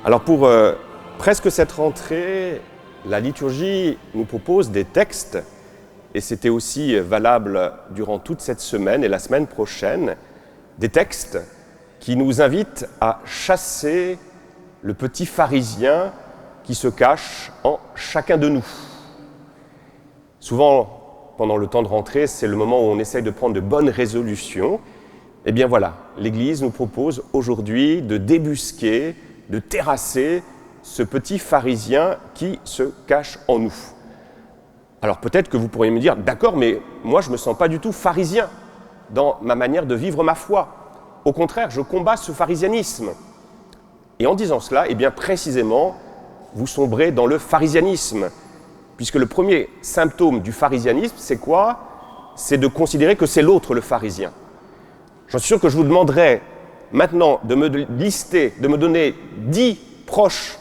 Alors pour presque cette rentrée, la liturgie nous propose des textes, et c'était aussi valable durant toute cette semaine et la semaine prochaine, des textes qui nous invitent à chasser le petit pharisien qui se cache en chacun de nous. Souvent, pendant le temps de rentrée, c'est le moment où on essaye de prendre de bonnes résolutions. Eh bien voilà, l'Église nous propose aujourd'hui de débusquer, de terrasser ce petit pharisien qui se cache en nous. Alors peut-être que vous pourriez me dire, d'accord, mais moi je ne me sens pas du tout pharisien dans ma manière de vivre ma foi. Au contraire, je combats ce pharisianisme. Et en disant cela, eh bien précisément, vous sombrez dans le pharisianisme. Puisque le premier symptôme du pharisianisme, c'est quoi ? C'est de considérer que c'est l'autre le pharisien. J'en suis sûr que je vous demanderai maintenant de me lister, de me donner 10 proches,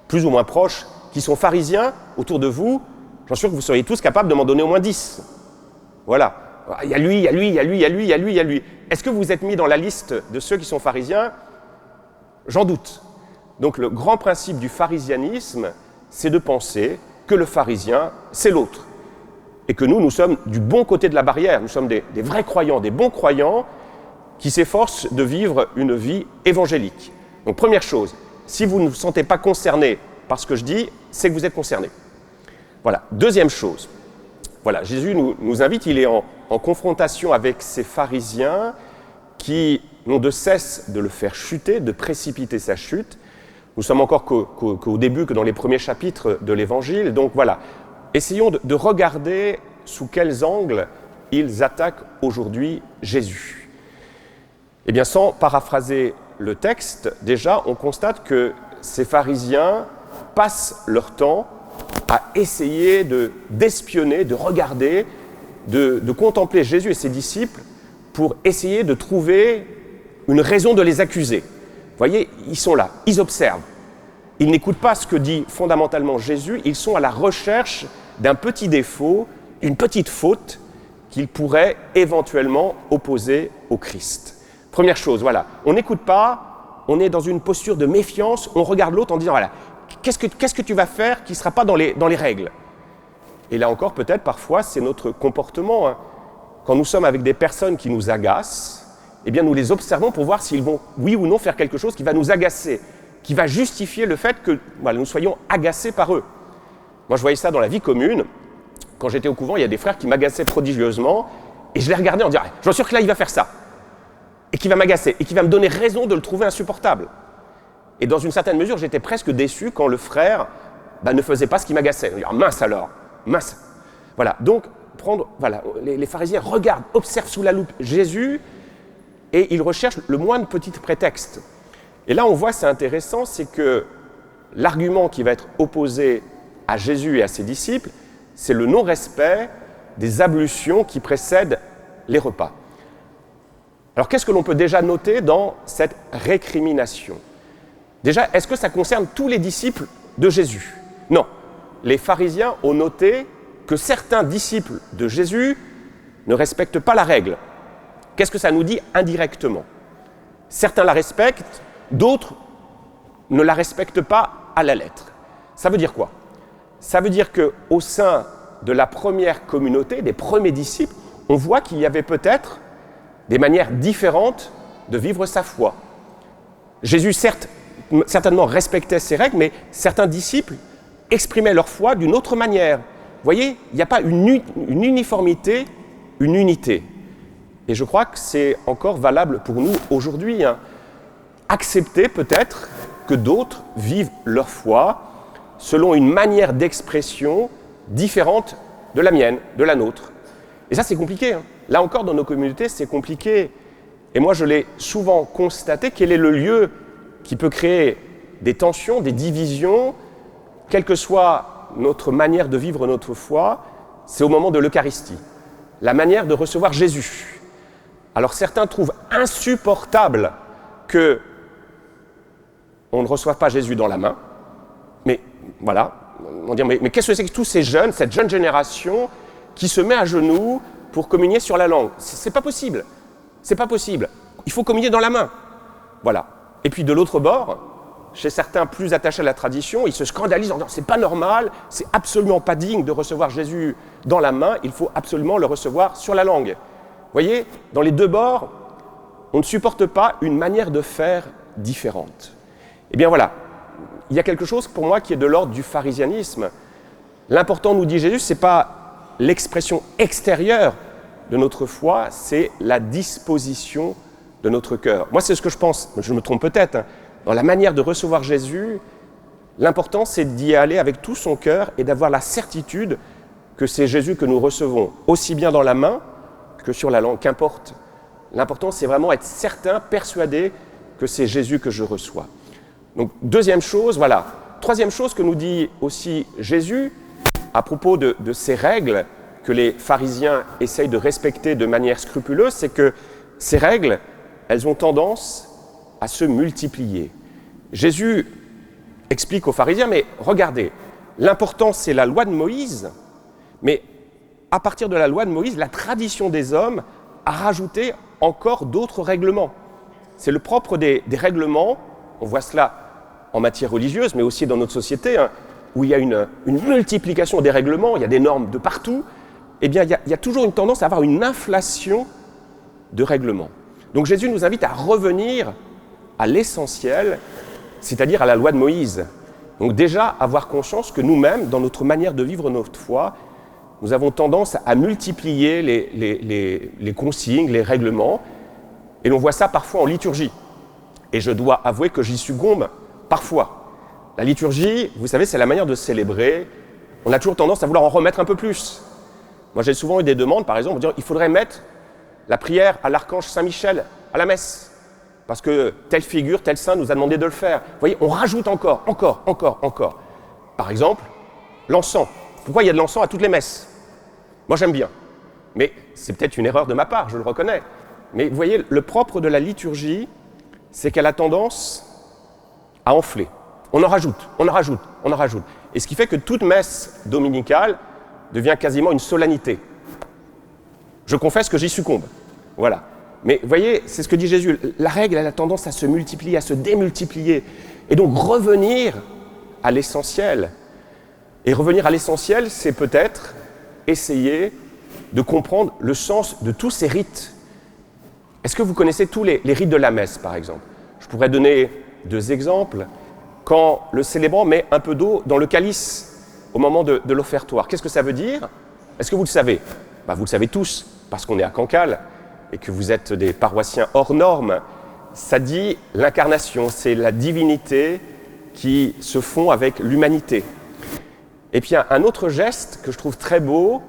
plus ou moins proches, qui sont pharisiens autour de vous. J'en suis sûr que vous seriez tous capables de m'en donner au moins 10. Voilà. Il y a lui, il y a lui, il y a lui, il y a lui, il y a lui, il y a lui. Est-ce que vous êtes mis dans la liste de ceux qui sont pharisiens ? J'en doute. Donc le grand principe du pharisianisme, c'est de penser que le pharisien, c'est l'autre. Et que nous sommes du bon côté de la barrière. Nous sommes des vrais croyants, des bons croyants qui s'efforcent de vivre une vie évangélique. Donc première chose, si vous ne vous sentez pas concerné par ce que je dis, c'est que vous êtes concerné. Voilà. Deuxième chose, voilà, Jésus nous invite, il est en confrontation avec ces pharisiens qui n'ont de cesse de le faire chuter, de précipiter sa chute. Nous sommes encore qu'au début, que dans les premiers chapitres de l'Évangile. Donc voilà, essayons de regarder sous quels angles ils attaquent aujourd'hui Jésus. Eh bien, sans paraphraser le texte, déjà, on constate que ces pharisiens passent leur temps à essayer d'espionner, de regarder, de contempler Jésus et ses disciples pour essayer de trouver une raison de les accuser. Vous voyez, ils sont là, ils observent. Ils n'écoutent pas ce que dit fondamentalement Jésus, ils sont à la recherche d'un petit défaut, une petite faute qu'ils pourraient éventuellement opposer au Christ. Première chose, voilà, on n'écoute pas, on est dans une posture de méfiance, on regarde l'autre en disant, voilà, qu'est-ce que tu vas faire qui ne sera pas dans les règles ? Et là encore, peut-être, parfois, c'est notre comportement. Hein. Quand nous sommes avec des personnes qui nous agacent, eh bien, nous les observons pour voir s'ils vont, oui ou non, faire quelque chose qui va nous agacer, qui va justifier le fait que voilà, nous soyons agacés par eux. Moi, je voyais ça dans la vie commune. Quand j'étais au couvent, il y a des frères qui m'agaçaient prodigieusement, et je les regardais en disant, je suis sûr que là, il va faire ça, et qui va m'agacer, et qui va me donner raison de le trouver insupportable. Et dans une certaine mesure, j'étais presque déçu quand le frère ne faisait pas ce qui m'agaçait. Je me disais, mince alors, mince. Voilà, donc, les pharisiens regardent, observent sous la loupe Jésus, et ils recherchent le moindre petit prétexte. Et là, on voit, c'est intéressant, c'est que l'argument qui va être opposé à Jésus et à ses disciples, c'est le non-respect des ablutions qui précèdent les repas. Alors, qu'est-ce que l'on peut déjà noter dans cette récrimination ? Déjà, est-ce que ça concerne tous les disciples de Jésus ? Non. Les pharisiens ont noté que certains disciples de Jésus ne respectent pas la règle. Qu'est-ce que ça nous dit indirectement ? Certains la respectent, d'autres ne la respectent pas à la lettre. Ça veut dire quoi ? Ça veut dire qu'au sein de la première communauté, des premiers disciples, on voit qu'il y avait peut-être des manières différentes de vivre sa foi. Jésus, certainement respectait ces règles, mais certains disciples exprimaient leur foi d'une autre manière. Vous voyez, il n'y a pas une uniformité, une unité. Et je crois que c'est encore valable pour nous aujourd'hui. Hein. Accepter peut-être que d'autres vivent leur foi selon une manière d'expression différente de la mienne, de la nôtre. Et ça, c'est compliqué. Hein. Là encore, dans nos communautés, c'est compliqué. Et moi, je l'ai souvent constaté, quel est le lieu qui peut créer des tensions, des divisions, quelle que soit notre manière de vivre notre foi, c'est au moment de l'Eucharistie, la manière de recevoir Jésus. Alors certains trouvent insupportable qu'on ne reçoive pas Jésus dans la main, mais voilà, on dit mais qu'est-ce que c'est que tous ces jeunes, cette jeune génération qui se met à genoux pour communier sur la langue ? C'est pas possible, c'est pas possible. Il faut communier dans la main. Voilà. Et puis de l'autre bord, chez certains plus attachés à la tradition, ils se scandalisent en disant « c'est pas normal, c'est absolument pas digne de recevoir Jésus dans la main, il faut absolument le recevoir sur la langue ». Vous voyez, dans les deux bords, on ne supporte pas une manière de faire différente. Eh bien voilà, il y a quelque chose pour moi qui est de l'ordre du pharisianisme. L'important, nous dit Jésus, ce n'est pas l'expression extérieure de notre foi, c'est la disposition de notre cœur. Moi, c'est ce que je pense, je me trompe peut-être, hein. Dans la manière de recevoir Jésus, l'important, c'est d'y aller avec tout son cœur et d'avoir la certitude que c'est Jésus que nous recevons, aussi bien dans la main que sur la langue, qu'importe. L'important, c'est vraiment être certain, persuadé que c'est Jésus que je reçois. Donc, deuxième chose, voilà. Troisième chose que nous dit aussi Jésus, à propos de ces règles que les pharisiens essayent de respecter de manière scrupuleuse, c'est que ces règles, elles ont tendance à se multiplier. Jésus explique aux pharisiens, mais regardez, l'important c'est la loi de Moïse, mais à partir de la loi de Moïse, la tradition des hommes a rajouté encore d'autres règlements. C'est le propre des règlements, on voit cela en matière religieuse, mais aussi dans notre société, hein, où il y a une multiplication des règlements, il y a des normes de partout, eh bien il y a toujours une tendance à avoir une inflation de règlements. Donc Jésus nous invite à revenir à l'essentiel, c'est-à-dire à la loi de Moïse. Donc déjà, avoir conscience que nous-mêmes, dans notre manière de vivre notre foi, nous avons tendance à multiplier les consignes, les règlements, et l'on voit ça parfois en liturgie. Et je dois avouer que j'y succombe parfois. La liturgie, vous savez, c'est la manière de célébrer. On a toujours tendance à vouloir en remettre un peu plus. Moi, j'ai souvent eu des demandes, par exemple, de dire il faudrait mettre la prière à l'archange Saint-Michel à la messe. Parce que telle figure, tel saint nous a demandé de le faire. Vous voyez, on rajoute encore. Par exemple, l'encens. Pourquoi il y a de l'encens à toutes les messes? Moi, j'aime bien. Mais c'est peut-être une erreur de ma part, je le reconnais. Mais vous voyez, le propre de la liturgie, c'est qu'elle a tendance à enfler. On en rajoute. Et ce qui fait que toute messe dominicale devient quasiment une solennité. Je confesse que j'y succombe. Voilà. Mais vous voyez, c'est ce que dit Jésus, la règle, elle a tendance à se multiplier, à se démultiplier. Et donc revenir à l'essentiel. Et revenir à l'essentiel, c'est peut-être essayer de comprendre le sens de tous ces rites. Est-ce que vous connaissez tous les rites de la messe, par exemple? Je pourrais donner 2 exemples. Quand le célébrant met un peu d'eau dans le calice au moment de l'offertoire, qu'est-ce que ça veut dire? Est-ce que vous le savez? Vous le savez tous, parce qu'on est à Cancale, et que vous êtes des paroissiens hors normes, ça dit l'incarnation, c'est la divinité qui se fond avec l'humanité. Et puis un autre geste que je trouve très beau,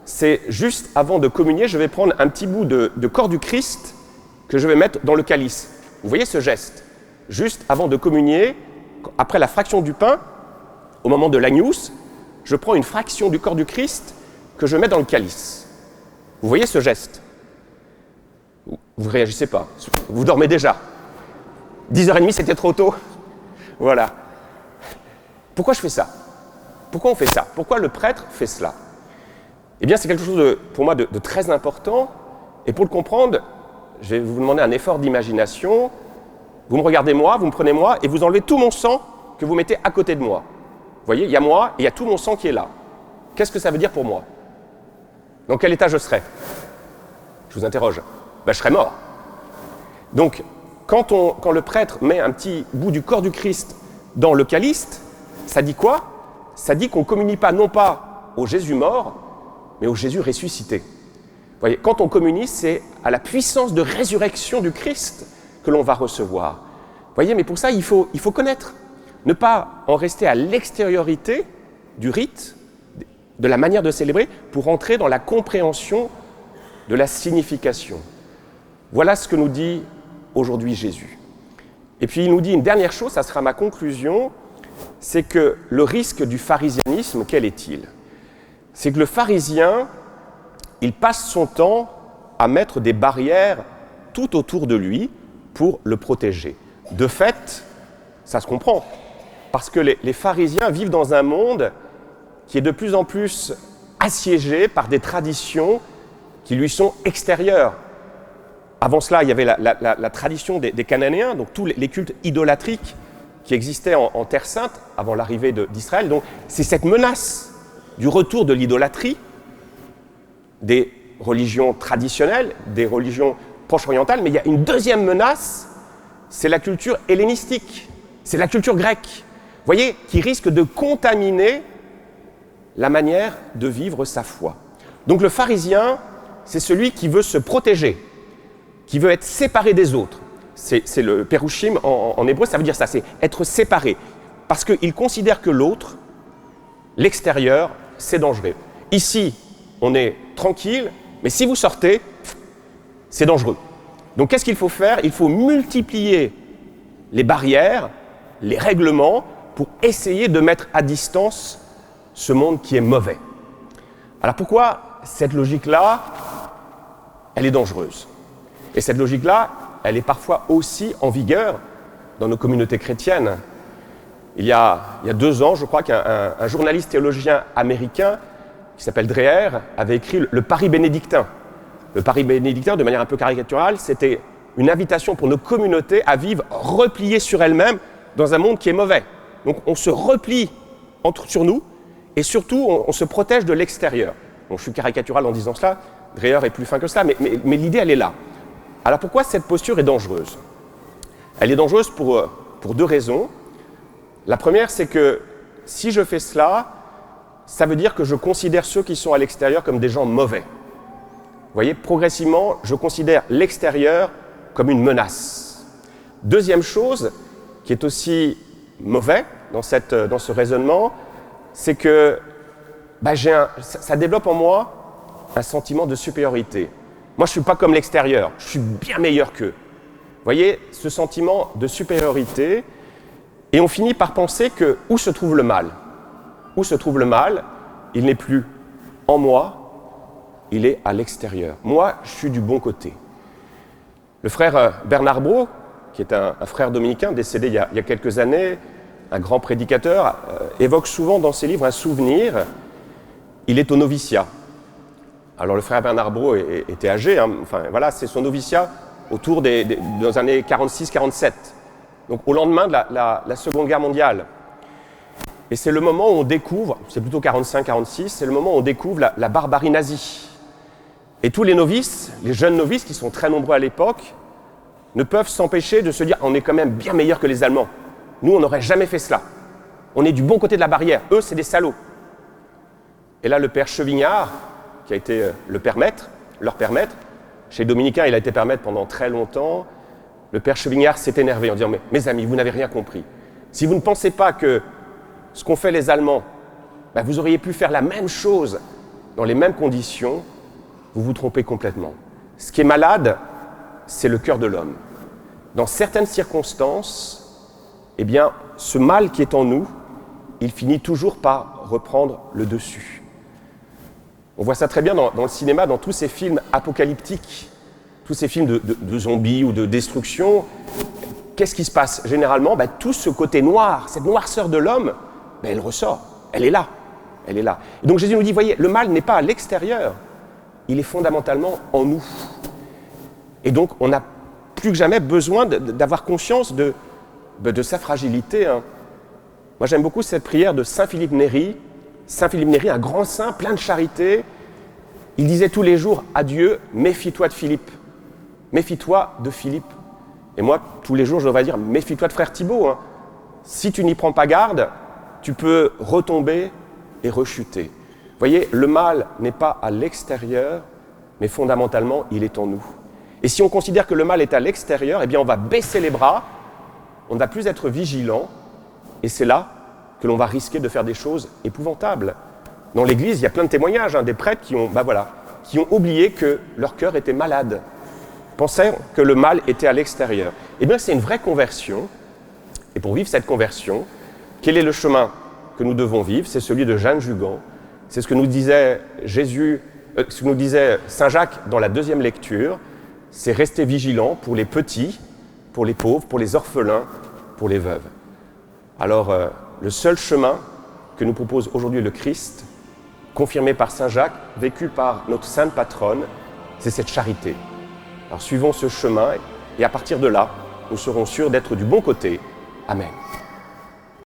c'est juste avant de communier, je vais prendre un petit bout de corps du Christ que je vais mettre dans le calice. Vous voyez ce geste? Juste avant de communier, après la fraction du pain, au moment de l'agnus, je prends une fraction du corps du Christ que je mets dans le calice. Vous voyez ce geste? Vous ne réagissez pas, vous dormez déjà. 10h30, c'était trop tôt. Voilà. Pourquoi je fais ça? Pourquoi on fait ça? Pourquoi le prêtre fait cela? Eh bien, c'est quelque chose pour moi de très important. Et pour le comprendre, je vais vous demander un effort d'imagination. Vous me regardez moi, vous me prenez moi, et vous enlevez tout mon sang que vous mettez à côté de moi. Vous voyez, il y a moi et il y a tout mon sang qui est là. Qu'est-ce que ça veut dire pour moi? Dans quel état je serais? Je vous interroge. Je serais mort. Donc, quand le prêtre met un petit bout du corps du Christ dans le calice, ça dit quoi? Ça dit qu'on ne communie pas, non pas au Jésus mort, mais au Jésus ressuscité. Vous voyez, quand on communie, c'est à la puissance de résurrection du Christ que l'on va recevoir. Vous voyez, mais pour ça, il faut connaître. Ne pas en rester à l'extériorité du rite, de la manière de célébrer, pour entrer dans la compréhension de la signification. Voilà ce que nous dit aujourd'hui Jésus. Et puis il nous dit une dernière chose, ça sera ma conclusion, c'est que le risque du pharisianisme, quel est-il? C'est que le pharisien, il passe son temps à mettre des barrières tout autour de lui pour le protéger. De fait, ça se comprend, parce que les pharisiens vivent dans un monde qui est de plus en plus assiégé par des traditions qui lui sont extérieures. Avant cela, il y avait la tradition des Cananéens, donc tous les cultes idolâtriques qui existait en Terre Sainte avant l'arrivée d'Israël. Donc c'est cette menace du retour de l'idolâtrie, des religions traditionnelles, des religions proche-orientales, mais il y a une deuxième menace, c'est la culture hellénistique, c'est la culture grecque, vous voyez, qui risque de contaminer la manière de vivre sa foi. Donc le pharisien, c'est celui qui veut se protéger, qui veut être séparé des autres. C'est le perushim en hébreu, ça veut dire ça, c'est être séparé. Parce qu'il considère que l'autre, l'extérieur, c'est dangereux. Ici, on est tranquille, mais si vous sortez, c'est dangereux. Donc qu'est-ce qu'il faut faire? Il faut multiplier les barrières, les règlements, pour essayer de mettre à distance ce monde qui est mauvais. Alors pourquoi cette logique-là, elle est dangereuse? Et cette logique-là, elle est parfois aussi en vigueur dans nos communautés chrétiennes. Il y a 2 ans, je crois qu'un journaliste théologien américain qui s'appelle Dreher avait écrit le Paris bénédictin. Le Paris bénédictin, de manière un peu caricaturale, c'était une invitation pour nos communautés à vivre repliées sur elles-mêmes dans un monde qui est mauvais. Donc on se replie sur nous et surtout on se protège de l'extérieur. Bon, je suis caricatural en disant cela, Dreher est plus fin que cela, mais l'idée elle est là. Alors pourquoi cette posture est dangereuse? Elle est dangereuse pour 2 raisons. La première, c'est que si je fais cela, ça veut dire que je considère ceux qui sont à l'extérieur comme des gens mauvais. Vous voyez, progressivement, je considère l'extérieur comme une menace. Deuxième chose, qui est aussi mauvais dans ce raisonnement, c'est que ça développe en moi un sentiment de supériorité. Moi, je ne suis pas comme l'extérieur, je suis bien meilleur qu'eux. Vous voyez, ce sentiment de supériorité, et on finit par penser que où se trouve le mal? Où se trouve le mal? Il n'est plus en moi, il est à l'extérieur. Moi, je suis du bon côté. Le frère Bernard Brault, qui est un frère dominicain décédé il y a quelques années, un grand prédicateur, évoque souvent dans ses livres un souvenir. Il est au noviciat. Alors le frère Bernard Brault était âgé, c'est son noviciat autour des années 46-47, donc au lendemain de la Seconde Guerre mondiale. Et c'est le moment où on découvre, c'est plutôt 45-46, c'est le moment où on découvre la barbarie nazie. Et tous les novices, les jeunes novices qui sont très nombreux à l'époque, ne peuvent s'empêcher de se dire on est quand même bien meilleur que les Allemands. Nous, on n'aurait jamais fait cela. On est du bon côté de la barrière. Eux, c'est des salauds. Et là, le père Chevignard, qui a été leur père maître, chez les Dominicains, il a été père maître pendant très longtemps. Le père Chevignard s'est énervé en disant mais mes amis, vous n'avez rien compris. Si vous ne pensez pas que ce qu'ont fait les Allemands, vous auriez pu faire la même chose dans les mêmes conditions, vous vous trompez complètement. Ce qui est malade, c'est le cœur de l'homme. Dans certaines circonstances, ce mal qui est en nous, il finit toujours par reprendre le dessus. On voit ça très bien dans le cinéma, dans tous ces films apocalyptiques, tous ces films de zombies ou de destruction. Qu'est-ce qui se passe? Généralement, tout ce côté noir, cette noirceur de l'homme, elle ressort, elle est là. Et donc Jésus nous dit, voyez, le mal n'est pas à l'extérieur, il est fondamentalement en nous. Et donc on a plus que jamais besoin d'avoir conscience de sa fragilité. Moi j'aime beaucoup cette prière de Saint Philippe Néri. Saint Philippe Néri, un grand saint, plein de charité. Il disait tous les jours à Dieu, méfie-toi de Philippe. Méfie-toi de Philippe. Et moi, tous les jours, je devrais dire, méfie-toi de frère Thibaut. Si tu n'y prends pas garde, tu peux retomber et rechuter. Vous voyez, le mal n'est pas à l'extérieur, mais fondamentalement, il est en nous. Et si on considère que le mal est à l'extérieur, on va baisser les bras, on ne va plus être vigilant, et c'est là que l'on va risquer de faire des choses épouvantables. Dans l'Église, il y a plein de témoignages, des prêtres qui ont oublié que leur cœur était malade, pensaient que le mal était à l'extérieur. C'est une vraie conversion, et pour vivre cette conversion, quel est le chemin que nous devons vivre? C'est celui de Jeanne Jugan, c'est ce que nous disait ce que nous disait Saint Jacques dans la deuxième lecture, c'est rester vigilant pour les petits, pour les pauvres, pour les orphelins, pour les veuves. Alors, le seul chemin que nous propose aujourd'hui le Christ, confirmé par Saint Jacques, vécu par notre sainte patronne, c'est cette charité. Alors suivons ce chemin et à partir de là, nous serons sûrs d'être du bon côté. Amen.